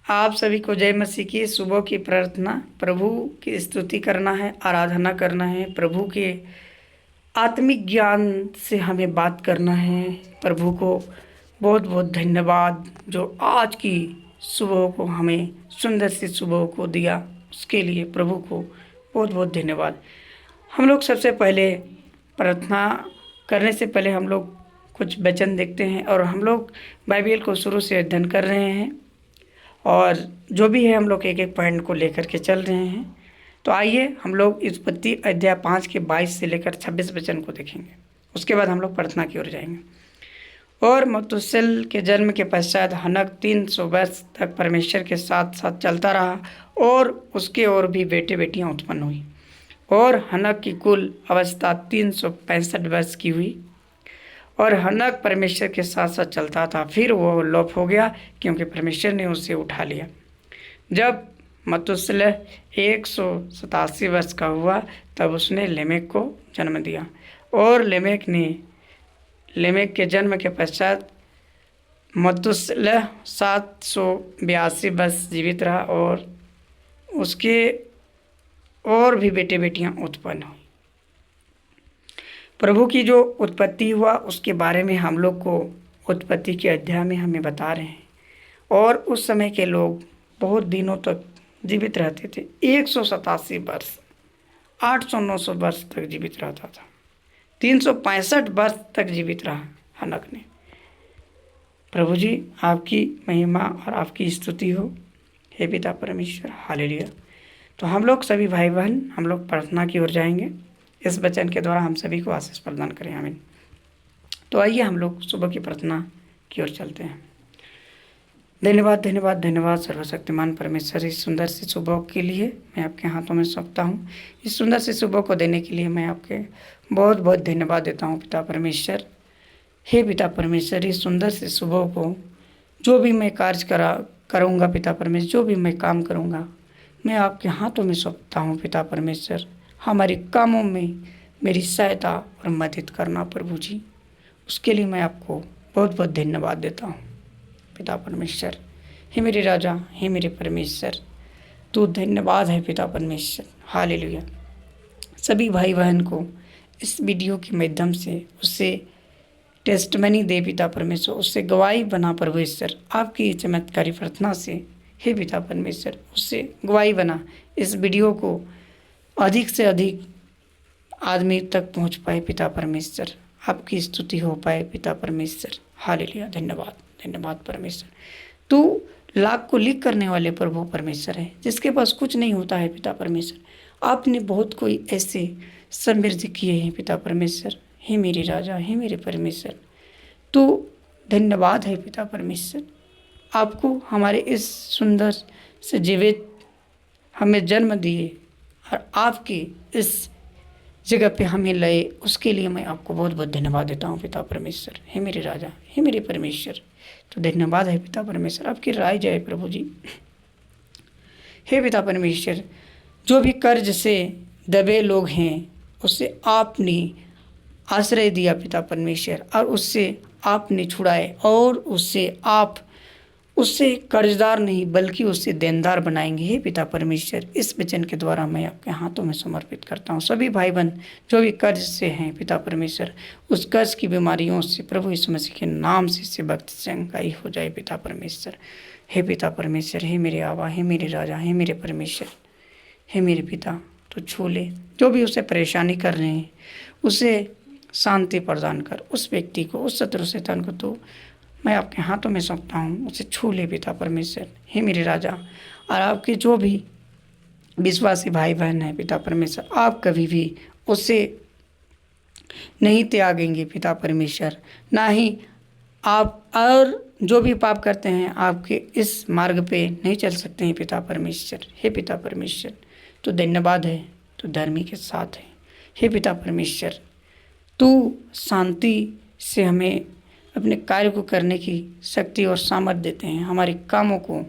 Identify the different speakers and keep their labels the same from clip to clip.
Speaker 1: आप सभी को जय मसीह की सुबह की प्रार्थना। प्रभु की स्तुति करना है, आराधना करना है, प्रभु के आत्मिक ज्ञान से हमें बात करना है। प्रभु को बहुत बहुत धन्यवाद जो आज की सुबह को हमें सुंदर सी सुबह को दिया, उसके लिए प्रभु को बहुत बहुत धन्यवाद। हम लोग सबसे पहले प्रार्थना करने से पहले हम लोग कुछ वचन देखते हैं और हम लोग बाइबल को शुरू से अध्ययन कर रहे हैं और जो भी है हम लोग एक एक पॉइंट को लेकर के चल रहे हैं। तो आइए हम लोग इस उत्पत्ति अध्याय 5 के 22 से लेकर 26 वचन को देखेंगे। उसके बाद हम लोग प्रार्थना की ओर जाएंगे। और मतुसेल के जन्म के पश्चात हनक 300 वर्ष तक परमेश्वर के साथ साथ चलता रहा और उसके और भी बेटे बेटियां उत्पन्न हुई। और हनक की कुल अवस्था 365 वर्ष की हुई। और हनक परमेश्वर के साथ साथ चलता था, फिर वो लोप हो गया क्योंकि परमेश्वर ने उसे उठा लिया। जब मतुसेलह 187 वर्ष का हुआ तब उसने लेमेक को जन्म दिया। और लेमेक के जन्म के पश्चात मतुसेलह 782 वर्ष जीवित रहा और उसके और भी बेटे बेटियां उत्पन्न हुई। प्रभु की जो उत्पत्ति हुआ उसके बारे में हम लोग को उत्पत्ति के अध्याय में हमें बता रहे हैं। और उस समय के लोग बहुत दिनों तक जीवित रहते थे। 187 वर्ष, 800-900 वर्ष तक जीवित रहता था। 365 वर्ष तक जीवित रहा हनक ने। प्रभु जी आपकी महिमा और आपकी स्तुति हो, हे पिता परमेश्वर, हालेलुया। तो हम लोग सभी भाई बहन हम लोग प्रार्थना की ओर जाएंगे। इस वचन के द्वारा हम सभी को आशीष प्रदान करें, आमीन। तो आइए हम लोग सुबह की प्रार्थना की ओर चलते हैं। धन्यवाद धन्यवाद धन्यवाद सर्वशक्तिमान परमेश्वर, इस सुंदर सी सुबह के लिए मैं आपके हाथों में सौंपता हूँ। इस सुंदर सी सुबह को देने के लिए मैं आपके बहुत बहुत धन्यवाद देता हूँ पिता परमेश्वर। हे पिता परमेश्वर, इस सुंदर सी सुबह को जो भी मैं कार्य करूँगा पिता परमेश्वर, जो भी मैं काम करूँगा मैं आपके हाथों में सौंपता हूँ पिता परमेश्वर। हमारे कामों में मेरी सहायता और मदद करना प्रभु जी, उसके लिए मैं आपको बहुत बहुत धन्यवाद देता हूँ पिता परमेश्वर। हे मेरे राजा, हे मेरे परमेश्वर, तू धन्यवाद है पिता परमेश्वर, हालेलुया। सभी भाई बहन को इस वीडियो के माध्यम से उससे टेस्टमनी दे पिता परमेश्वर, उससे गवाही बना परमेश्वर। आपकी चमत्कारी प्रार्थना से हे पिता परमेश्वर उससे गवाही बना, इस वीडियो को अधिक से अधिक आदमी तक पहुंच पाए पिता परमेश्वर। आपकी स्तुति हो पाए पिता परमेश्वर, हालेलुया। धन्यवाद धन्यवाद परमेश्वर। तू लाख को लिख करने वाले प्रभु परमेश्वर है, जिसके पास कुछ नहीं होता है पिता परमेश्वर। आपने बहुत कोई ऐसे समृद्ध किए हैं पिता परमेश्वर। हे मेरे राजा, हे मेरे परमेश्वर, तू धन्यवाद है पिता परमेश्वर। आपको हमारे इस सुंदर से जीवित हमें जन्म दिए और आपकी इस जगह पे हमें लाए, उसके लिए मैं आपको बहुत बहुत धन्यवाद देता हूँ पिता परमेश्वर। हे मेरे राजा, हे मेरे परमेश्वर, तो धन्यवाद है पिता परमेश्वर। आपकी राय जाए प्रभु जी। हे पिता परमेश्वर, जो भी कर्ज से दबे लोग हैं उससे आपने आश्रय दिया पिता परमेश्वर, और उससे आपने छुड़ाए और उससे कर्जदार नहीं बल्कि उससे देनदार बनाएंगे। हे पिता परमेश्वर, इस वचन के द्वारा मैं आपके हाथों में समर्पित करता हूँ। सभी भाई बहन जो भी कर्ज से हैं पिता परमेश्वर, उस कर्ज की बीमारियों से प्रभु यीशु मसीह के नाम से वक्त चंगाई हो जाए पिता परमेश्वर। हे पिता परमेश्वर, हे मेरे आबा, हे मेरे राजा, हे मेरे परमेश्वर, हे मेरे पिता, तो छू ले। जो भी उसे परेशानी कर रहे हैं उसे शांति प्रदान कर। उस व्यक्ति को, उस शत्रु शैतान को तो मैं आपके हाथों में सौंपता हूँ, उसे छू ले पिता परमेश्वर। हे मेरे राजा, और आपके जो भी विश्वासी भाई बहन हैं पिता परमेश्वर, आप कभी भी उससे नहीं त्यागेंगे पिता परमेश्वर, ना ही आप और जो भी पाप करते हैं आपके इस मार्ग पे नहीं चल सकते हैं पिता परमेश्वर। हे पिता परमेश्वर, तो धन्यवाद है, तो धर्मी के साथ है। हे पिता परमेश्वर, तू शांति से हमें अपने कार्य को करने की शक्ति और सामर्थ्य देते हैं। हमारे कामों को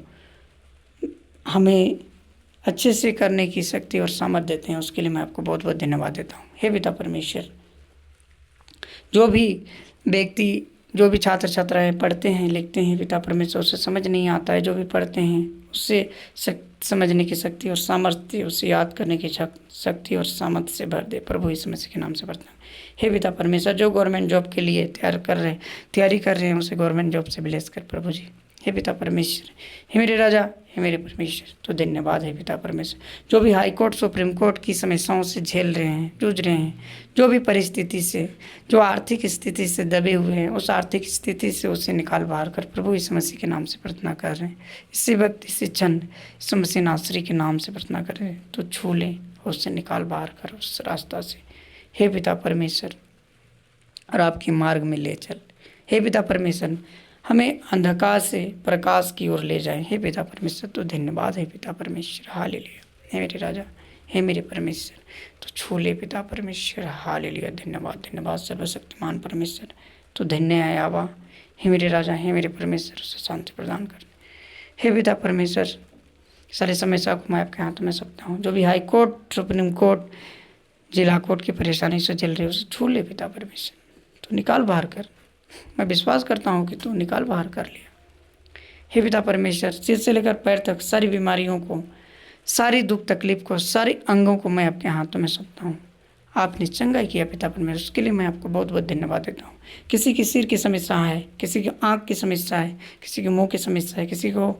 Speaker 1: हमें अच्छे से करने की शक्ति और सामर्थ्य देते हैं, उसके लिए मैं आपको बहुत बहुत धन्यवाद देता हूँ। हे पिता परमेश्वर, जो भी व्यक्ति जो भी छात्र छात्राएं पढ़ते हैं लिखते हैं पिता परमेश्वर, उसे समझ नहीं आता है, जो भी पढ़ते हैं उससे समझने की शक्ति और सामर्थ्य, उसे याद करने की शक्ति और सामर्थ्य से भर दे प्रभु यीशु मसीह के नाम से प्रार्थना। हे पिता परमेश्वर, जो गवर्नमेंट जॉब के लिए तैयारी कर रहे हैं उसे गवर्नमेंट जॉब से ब्लेस कर प्रभु जी। हे पिता परमेश्वर, हे मेरे राजा, हे मेरे परमेश्वर, तो धन्यवाद है पिता परमेश्वर। जो भी हाई कोर्ट सुप्रीम कोर्ट की समस्याओं से झेल रहे हैं, जूझ रहे हैं, जो भी परिस्थिति से, जो आर्थिक स्थिति से दबे हुए हैं, उस आर्थिक स्थिति से उसे निकाल बाहर कर प्रभु यीशु मसीह के नाम से प्रार्थना कर रहे हैं। इसी वक्त इसी क्षण यीशु मसीह नासरी के नाम से प्रार्थना कर रहे हैं, तो छू ले और उससे निकाल बाहर कर उस रास्ता से। हे पिता परमेश्वर, और आपके मार्ग में ले चल। हे पिता परमेश्वर, हमें अंधकार से प्रकाश की ओर ले जाएं। हे पिता परमेश्वर, तो धन्यवाद है पिता परमेश्वर, हालेलुया। हे मेरे राजा, हे मेरे परमेश्वर, तो छू ले पिता परमेश्वर, हालेलुया। धन्यवाद धन्यवाद सर्वशक्तिमान परमेश्वर, तो धन्य है आवा। हे मेरे राजा, हे मेरे परमेश्वर, उसे शांति प्रदान कर। हे पिता परमेश्वर, सारे समस्या को मैं आपके हाथों में सौंपता हूँ। जो भी हाई कोर्ट सुप्रीम कोर्ट जिला कोर्ट की परेशानी से चल रही है उसे छू ले पिता परमेश्वर, तो निकाल बाहर कर। मैं विश्वास करता हूँ कि तू निकाल बाहर कर लिया। हे पिता परमेश्वर, सिर से लेकर पैर तक सारी बीमारियों को, सारी दुख तकलीफ को, सारे अंगों को मैं आपके हाथों में सौंपता हूँ। आपने चंगाई किया पिता परमेश्वर, उसके लिए मैं आपको बहुत बहुत धन्यवाद देता हूँ। किसी की सिर की समस्या है, किसी की आँख की समस्या है, किसी के मुंह की समस्या है, किसी को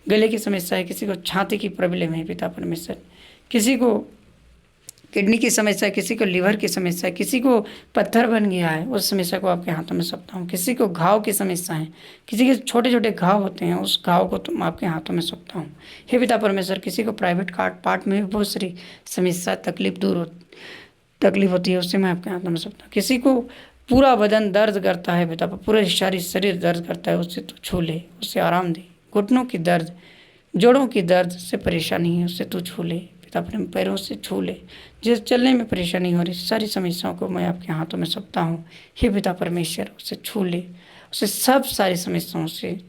Speaker 1: गले की समस्या है, किसी को छाती की प्रॉब्लम है पिता परमेश्वर, किसी को किडनी की समस्या है, किसी को लीवर की समस्या है, किसी को पत्थर बन गया है, उस समस्या को आपके हाथों में सौंपता हूँ। किसी को घाव की समस्या है, किसी के छोटे छोटे घाव होते हैं, उस घाव को तुम आपके हाथों में सौंपता हूँ। हे पिता परमेश्वर, किसी को प्राइवेट पार्ट में भी बहुत सारी समस्या तकलीफ होती है, उससे मैं आपके हाथों में सौंपता हूँ। किसी को पूरा बदन दर्द करता है पिता, पूरा शरीर दर्द करता है, उससे तू छू ले, उससे आराम दे। घुटनों की दर्द, जोड़ों की दर्द से परेशानी है, उससे तू छू ले पिता, अपने पैरों से छू ले। जिस चलने में परेशानी हो रही, सारी समस्याओं को मैं आपके हाथों में सौंपता हूँ। हे पिता परमेश्वर, उसे छू ले, उसे सब सारी समस्याओं से,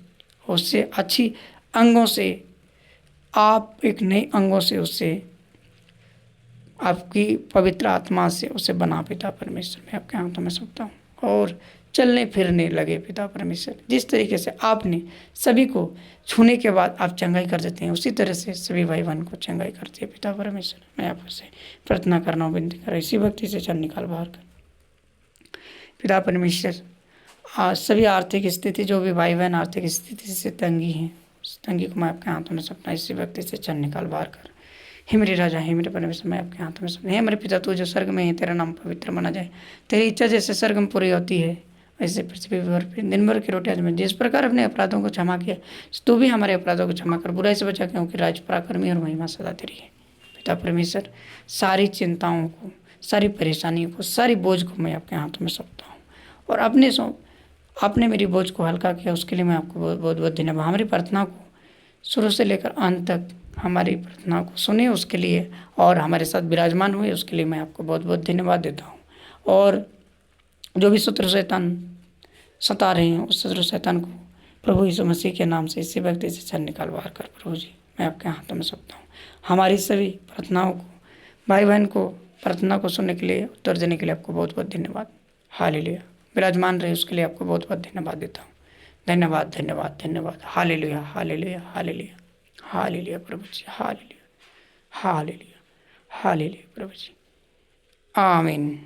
Speaker 1: उससे अच्छी अंगों से, आप एक नए अंगों से, उससे आपकी पवित्र आत्मा से उसे बना पिता परमेश्वर, मैं आपके हाथों में सौंपता हूँ। और चलने फिरने लगे पिता परमेश्वर, जिस तरीके से आपने सभी को छूने के बाद आप चंगाई कर देते हैं, उसी तरह से सभी भाई बहन को चंगाई करते हैं पिता परमेश्वर। मैं आपसे प्रार्थना करना हूँ, विनती कर, इसी भक्ति से चल निकाल बाहर कर पिता परमेश्वर। आज सभी आर्थिक स्थिति, जो भी भाई बहन आर्थिक स्थिति से तंगी हैं, उस तंगी को मैं आपके हाथों में सौंपता हूँ, इसी भक्ति से चल निकाल बाहर कर। हे मेरे राजा, हे मेरे परमेश्वर, मैं आपके हाथों में सौंपता हूँ। हे मेरे पिता, तू जो स्वर्ग में है, तेरा नाम पवित्र माना जाए, तेरी इच्छा जैसे स्वर्ग में पूरी होती है वैसे पृथ्वी पर दिन भर की रोटी आज में, जिस प्रकार अपने अपराधों को क्षमा किया, तू भी हमारे अपराधों को क्षमा कर, बुराई से बचा, क्योंकि राज पराक्रमी और महिमा सदा तेरी है पिता परमेश्वर। सारी चिंताओं को, सारी परेशानियों को, सारी बोझ को मैं आपके हाथों में सौंपता हूँ, और आपने मेरी बोझ को हल्का किया, उसके लिए मैं आपको बहुत बहुत बहुत धन्यवाद। हमारी प्रार्थना को शुरू से लेकर अंत तक हमारी प्रार्थना को सुने उसके लिए, और हमारे साथ विराजमान हुए उसके लिए मैं आपको बहुत बहुत धन्यवाद देता हूँ। और जो भी शत्रु शैतान सता रहे हैं, उस शत्रु शैतान को प्रभु यीशु मसीह के नाम से, इसी व्यक्ति से छल निकाल बाहर कर प्रभु जी, मैं आपके हाथों में सौंपता हूँ। हमारी सभी प्रार्थनाओं को, भाई बहन को प्रार्थना को सुनने के लिए, उत्तर देने के लिए आपको बहुत बहुत धन्यवाद। हालेलुया। विराजमान रहे उसके लिए आपको बहुत बहुत धन्यवाद देता हूँ। धन्यवाद धन्यवाद धन्यवाद। हालेलुया हालेलुया हालेलुया हालेलुया प्रभु जी, हालेलुया हालेलुया हालेलुया प्रभु जी, आमीन।